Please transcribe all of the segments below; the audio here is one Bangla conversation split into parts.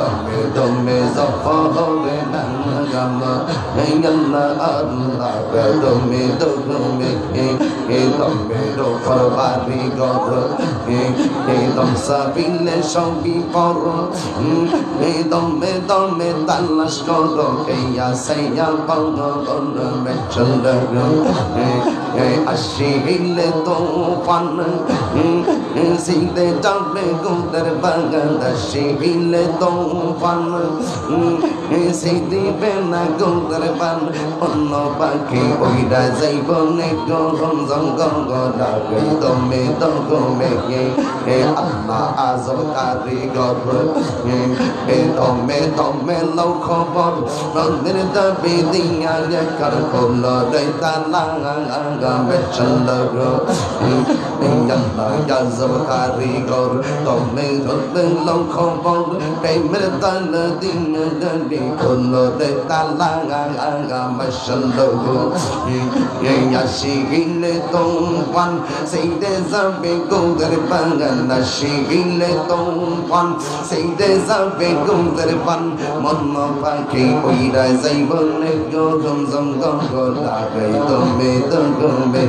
দমে দমে জফরে নাম আল্লাহ আল্লাহ দমে দমে দমে রফর বাড়ি গর দম সাবিলে সবই পর দমে দমে তালাশ করো কেয়া সাইয়া পাগল মেচল আশিলে তোফান সিদে যাবে গুদের বাগান আশিলে তোফান সিদিবে না গুদের বান অন্য পাখি ওইরা যাইব নে গরম জঙ্গল ডাকে দমে দমে আল্লাহ আজম কারিগর দমে দমে লও খবর রঙের দাবি দিয়া কার কোল রে তালা মেচল আল্লাহ আজম কারিগর দমে দমে লও খবর প্রেমের তাল দিন দাবি কোল রে তালা মেচল আশিলে তোফান সেইদে যাবে গোদের বাগান আশিলে তোফান সেইদে যাবে গোদের বান মন পাখি ওইরা যাইব নে গরম জঙ্গল লাগে দমে দমে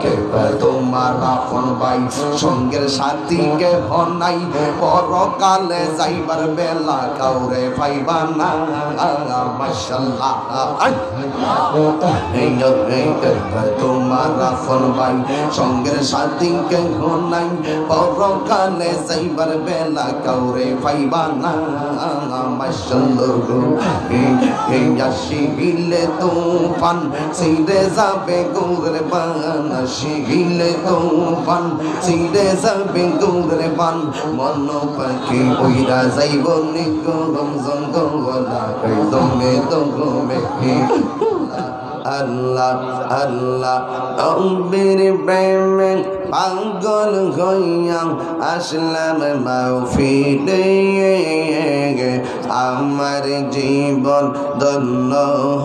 কে তোমার আপন ভাই সঙ্গের সাথী কে নাই পরকালে যাইবার বেলা কাউরে পাইবা না মাশাআল্লাহ তোমার আপন ভাই সঙ্গের সাথী কে নাই পরকালে যাইবার বেলা কাউরে পাইবা না মাশাআল্লাহ আশিলে তোফান সিরে যাবে গোদের বান আশিলে তোফান সিরে যাবে গোদের বান মন পাখি ওইরা যাইব নে গরম জঙ্গল লাগে দমে দমে আল্লাহ আল্লাহ অম্বির প্রেমে পাগল হইয়া আসলাম মাহফিলে আমার জীবন ধন্য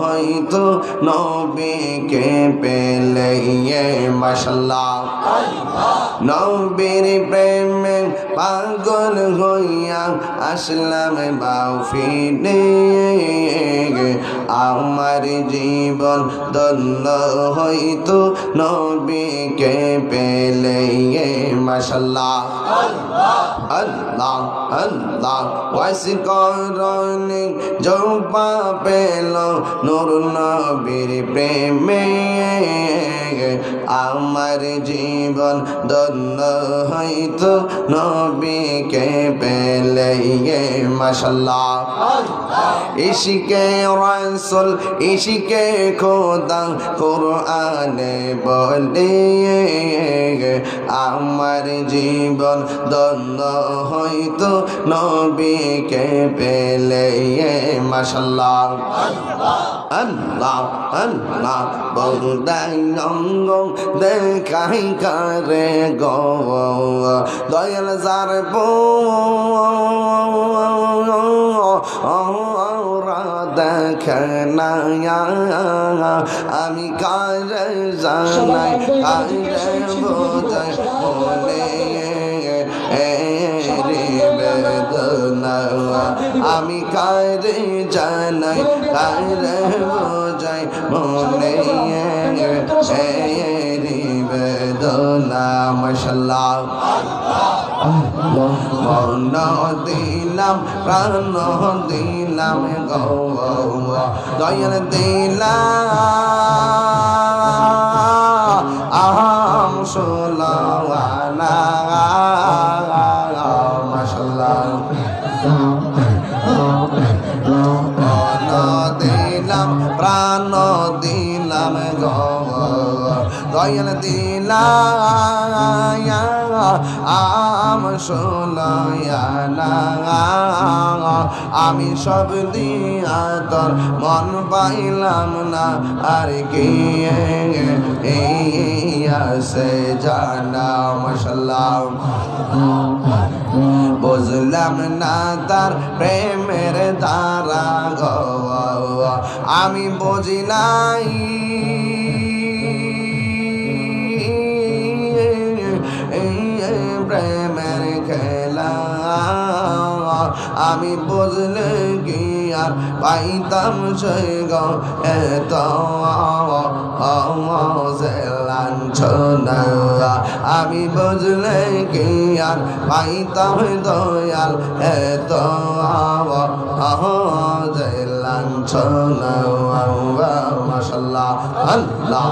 হইতো নবীকে পেলে মাশাআল্লাহ নবীর প্রেমে পাগল হইয়া আসলাম মাহফিলে আমার জীবন ধন্য হইতো নবীকে পেলে মাশাআল্লাহ আল্লাহ আল্লাহ ওয়াসিকরণে জোপা পেল নূর নবীর প্রেমে আমার জীবন ধন্য হইতো নবীকে পেলে মাশাআল্লাহ ইশকে রাসূল ইশকে খোদা কুরআনে বলে আমার জীবন ধন্য হইতো নবীকে পেলে মাশাআল্লাহ আল্লাহ আল্লাহ বলদাই অঙ্গ দেখাই করে গো দয়াল যার দেখে না আমি কারে জানাই কারে বোঝাই বলে বেদনা আমি কারে জানাই কারে বোঝাই মনে বেদনা মাশাআল্লাহ মন দিলাম প্রাণ দিলাম গো দয়াল দিলাম সোলাওয়ানা মাশাআল্লাহ মন দিলাম প্রাণ দিলাম গো দয়াল দিলাম সোলায়ানা আমি সব দিয়া তোর মন পাইলাম না আর কি আছে জানা মাশাআল্লাহ বুঝলাম না তার প্রেমের দ্বারা গো আমি বুঝি নাই প্রেমের খেলা আমি বুঝলে কি আর পাইতাম সে গো এত লাঞ্ছনা আমি বুঝলে কি আর পাইতাম দয়াল এত লাঞ্ছনা মাশাআল্লাহ আল্লাহ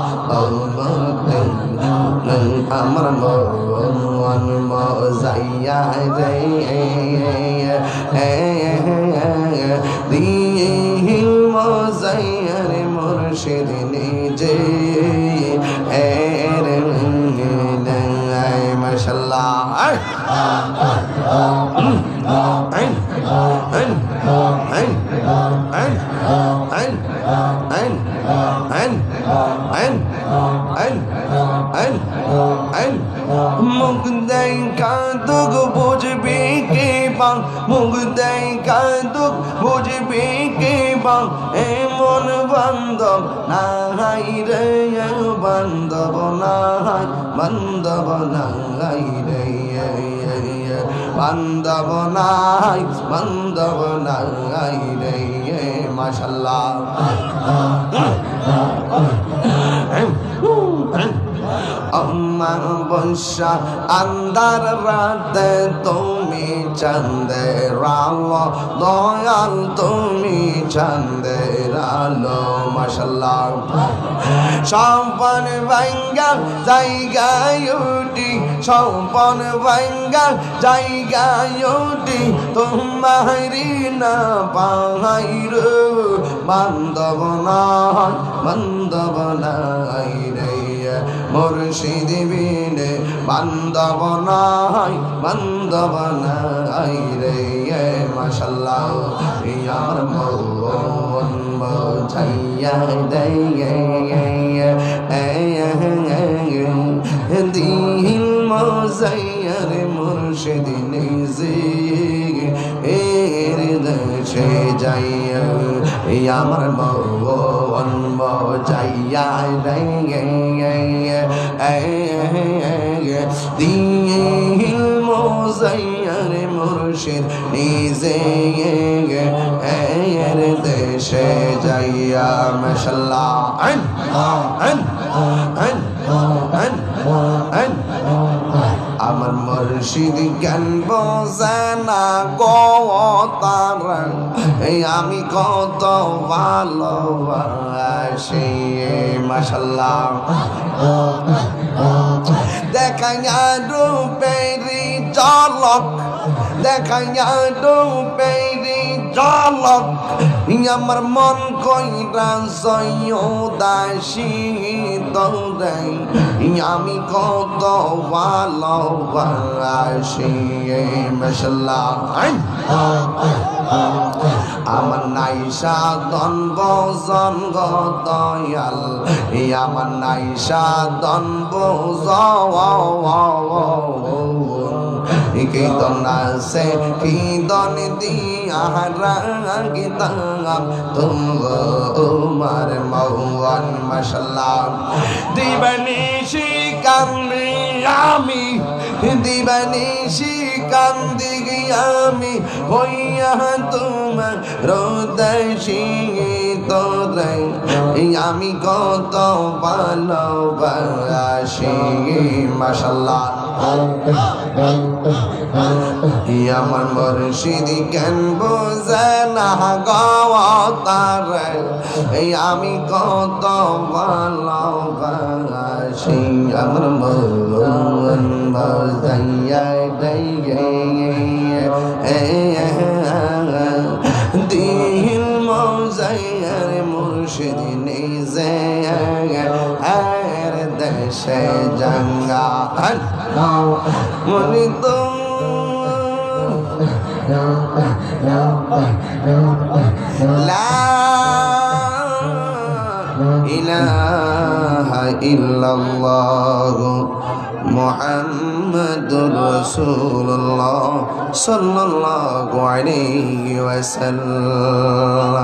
আমার মন মজাইয়া রে দিল মজাইয়া রে মুর্শিদ নিজে মাশাআল্লাহ মুখ দেখা দুঃখ বুঝবি কে বাং মুখ দেখা দুঃখ বুঝবি কে বাং এমন বান্ধব নাই রে বান্ধব নাই বান্ধব নাই রে বান্ধব নাই বান্ধব নাই রে মাশাআল্লাহ আমার বর্ষা আন্ধার রাতে তুমি চাঁদের আলো দয়াল তুমি চাঁদের আলো মাশাআল্লাহ সম্পন ভাঙ্গা জায়গায় উঠি সম্পন ভাঙ্গা জায়গায় উঠি তোমারি না পাহাইর বান্ধব নাই বান্ধব নাই রে মুর্শিদ বিনে বান্ধব নাই বান্ধব নাই রে মাশাআল্লাহ আমার মন মজাইয়া দে দিল মজাইয়া রে মুর্শিদ নিজে এর দেশে যাইয়া আমার মন মজাইয়া রে দিল মজাইয়া রে মুর্শিদ নিজে এর দেশে যাইয়া মাশাআল্লাহ আমার মুর্শিদ জ্ঞান বোঝে না গো তারা আমি কত ভালোবাসি মাশাআল্লাহ দেখাইয়া রূপেরি ঝলক দেখাইয়া রূপেরি ঝলক আমার মন কইরা সৈয়দাসি দৌড়ে আমি কত ভালোবাসি মাশাআল্লাহ আমার নাইসা দন বজন গো দয়াল আমার নাইসা দন কি দন আছে কি দন দিয়া রাগিতাম তোমার মৌন মাশাআল্লাহ দিবানিশি কান্দি আমি দিবানিশি কান্দি আমি হইয়া তোমার হৃদয়সি তোরে আমি কত ভালোবাসি মাশাআল্লাহ আমার মুর্শিদ জ্ঞান বোঝে না গো তারে আমি কত ভালোবাসি আমার মন মজাইয়া দিল মজাইয়া রে মুর্শিদ নিজে এর দেশে জাঙ্গা মনি তো লা ইলাহা ইল্লাল্লাহ মুহাম্মাদুর রাসূলুল্লাহ সাল্লাল্লাহু আলাইহি ওয়াসাল্লাম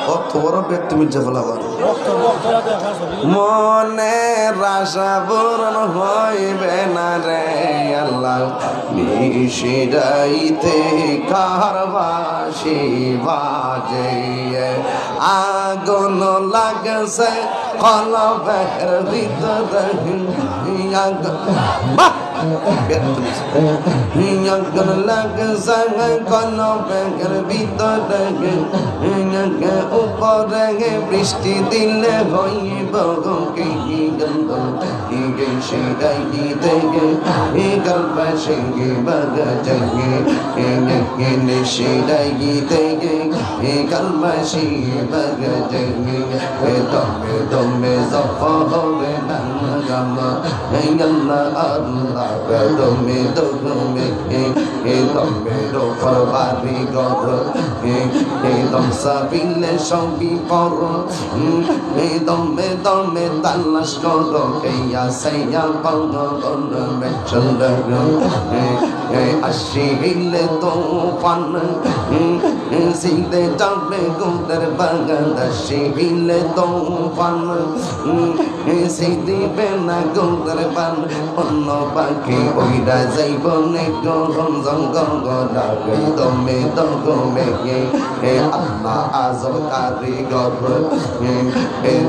কত বড় ব্যক্তি মির্জা ফলাবার মনের আশা পূরণ হইবে না রে আল্লাহ নিশিরাইতে কারবাসি বাজে আগুন লাগছে কলবের ভিতরে আগুন লাগছে কলবের ভিতরে উপরে বৃষ্টি দিলে হইব কি গন্ধ সেটাই থেকে গল্পা সঙ্গে বাগা জঙ্গে সেটাই থেকে গল্পা সঙ্গে বাগা জঙ্গে দমে দমে জফা হবে না গামা আল্লাহ আল্লাহ দমে দমে দমে রোফর বাড়ি গর দম সাবিলে সঙ্গী পর দমে দমে তালাশ করো কেয়া সাইয়া পাগল মেচন্দ্র আসিলে তোফান সিদে যাবে গুদের বাগান আসিলে তোফান সিদিবে না গুদের বান অন্য পাখি ওইরা যাইব নে গরম জঙ্গল ডাকে দমে দমে আল্লাহ আজব কারিগর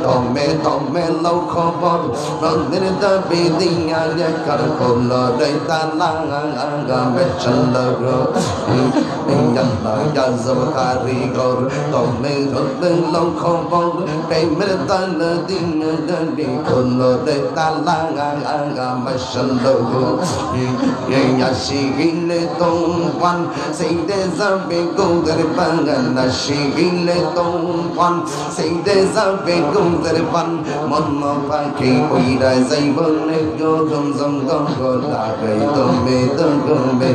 দমে দমে লও খবর রঙের দাবি দিয়া কার কোল রেতা লাগা মেচন্দ্র আল্লাহ আজব কারিগর দমে দমে লও খবর প্রেমের তাল দিন দাবি কোল রেতা লাগা মেচন্দ্র আসিলে তোফান সেইদে যাবে গোদের বাগান আসিলে তোফান সেইদে যাবে গোদের বান মন পাখি ওইরা যাইব নে গরম জঙ্গল লাগে দমে দমে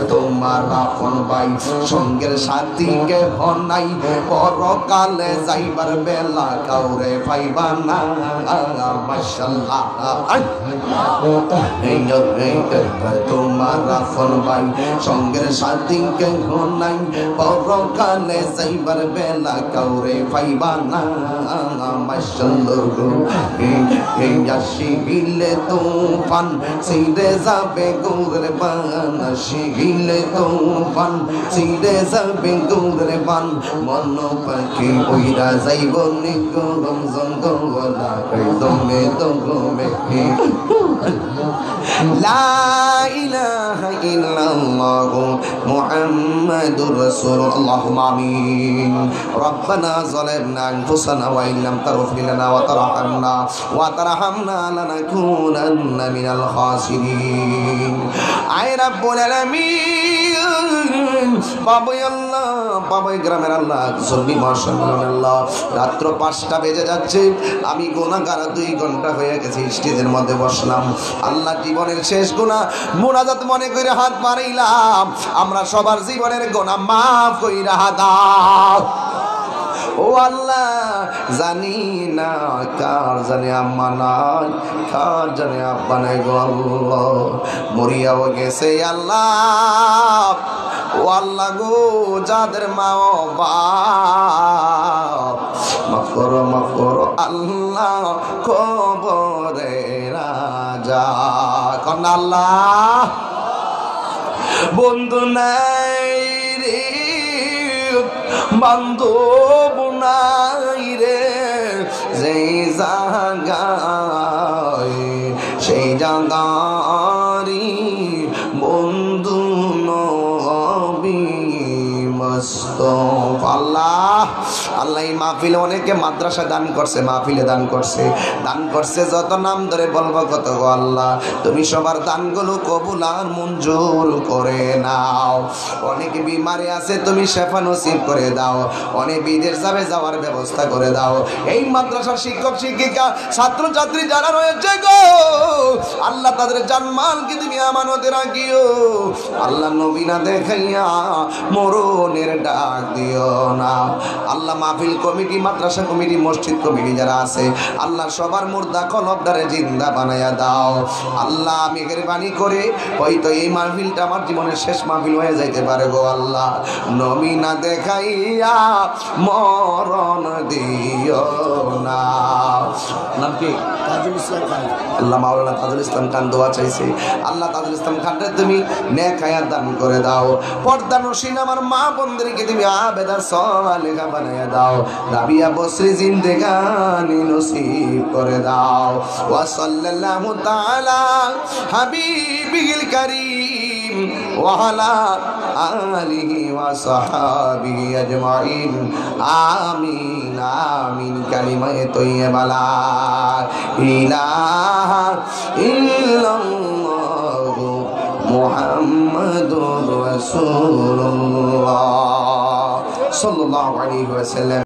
তোমার আপন ভাই সঙ্গের সাথী কে নাই পরকালে যাইবার বেলা কাউরে পাইবা না মাশাআল্লাহ তোমার আপন ভাই সঙ্গের সাথী কে নাই পরকালে যাইবার বেলা কাউরে পাইবা না মাশাআল্লাহ আসিলে তোফান সেইরে যাবে গোদের বান আসিলে তোফান সেইরে যাবে গোদের বান মন পাখি ওইরা যাইব নে গরম জঙ্গল লাগে দমে দমে লা ইলাহা ইল্লাল্লাহ মুহাম্মাদুর রাসূলুল্লাহ আমিন রব্বানা যালামনা আনফুসানা ওয়া ইল্লাম তাগফির লানা ওয়া তারহামনা লানাকুনান্না মিনাল খাসিরিন আয় রাব্বুল আলামিন বাবাই আল্লাহ বাবাই গ্রামের আল্লাহ জলদি মাশাআল্লাহ আল্লাহ রাত্র 5টা বেজে যাচ্ছে আমি গুনাহগার 2 ঘন্টা হয়ে গেছে স্টেজের মধ্যে বসলাম আল্লাহ জীবনের শেষ গুনাহ মুনাজাত মনে করে হাত বাড়াইলাম আমরা সবার জীবনের গুনাহ maaf কইরা দাও ও আল্লাহ জানি না কার জানে আম্মা নাই কার জানে আব্বা নাই গো আল্লাহ মরিয়াও গেছে আল্লাহ ও আল্লাহ গো যাদের মা ও বাপ মাফ করো আল্লাহ কবরে রাজা কোন আল্লাহ বন্ধু নাই রে বান্ধব নাই রে যেই জায়গায় সেই জায়গারি বন্ধু নবী মুস্তাফা আল্লাহ আল্লাহ এই মাহফিলে অনেকে মাদ্রাসা দান করছে মাহফিলে দান করছে যত নাম ধরে বলবো কত গো আল্লাহ তুমি সবার দানগুলো কবুল আর মঞ্জুর করে নাও অনেক বিমারে আছে তুমি শেফা নসিব করে দাও অনেক বিদেশ যাওয়ার ব্যবস্থা করে দাও এই মাদ্রাসার শিক্ষক শিক্ষিকা ছাত্র ছাত্রী যারা রয়েছে গো আল্লাহ তাদের জানমালকে তুমি আমানতে রাখিও আল্লাহ নবী না দেখাইয়া মরণের ডাক দিও না আল্লাহ মাহফিল মাহফিল কমিটি, মাদ্রাসা কমিটি, মসজিদ কমিটি যারা আছে আল্লাহ সবার মুর্দা কলবদারে জিন্দা বানায়া দাও আল্লাহ। আমি মেহেরবানি করে হয়তো এই মাহফিলটা আমার জীবনের শেষ মাহফিল হয়ে যাইতে পারে গো আল্লাহ, নবী না দেখাইয়া মরণ দিও না। নাম কি? তাজুল ইসলাম খান। আল্লাহ মাওলানা তাজুল ইসলাম খান দোয়া চাইছে, আল্লাহ তাজুল ইসলাম খানরে তুমি নেক হায়াত দান করে দাও, পর্দা নসীন আমার মা বোনদেরকে তুমি আবেদার সালেহা বানায়া দাও, রাবিয়া বসরি জিন্দেগানি নসিব করে দাও। ওয়া সাল্লাল্লাহু তাআলা হাবিবিল কারীম ওয়া আলা আলিহি ওয়া সাহাবিহি আজমাইন আমিন আমিন। কালিমায়ে তয়্যিবা লা ইলাহা ইল্লাল্লাহু মুহাম্মাদুর রাসূলুল্লাহ সাল্লাল্লাহু আলাইহি ওয়াসাল্লাম।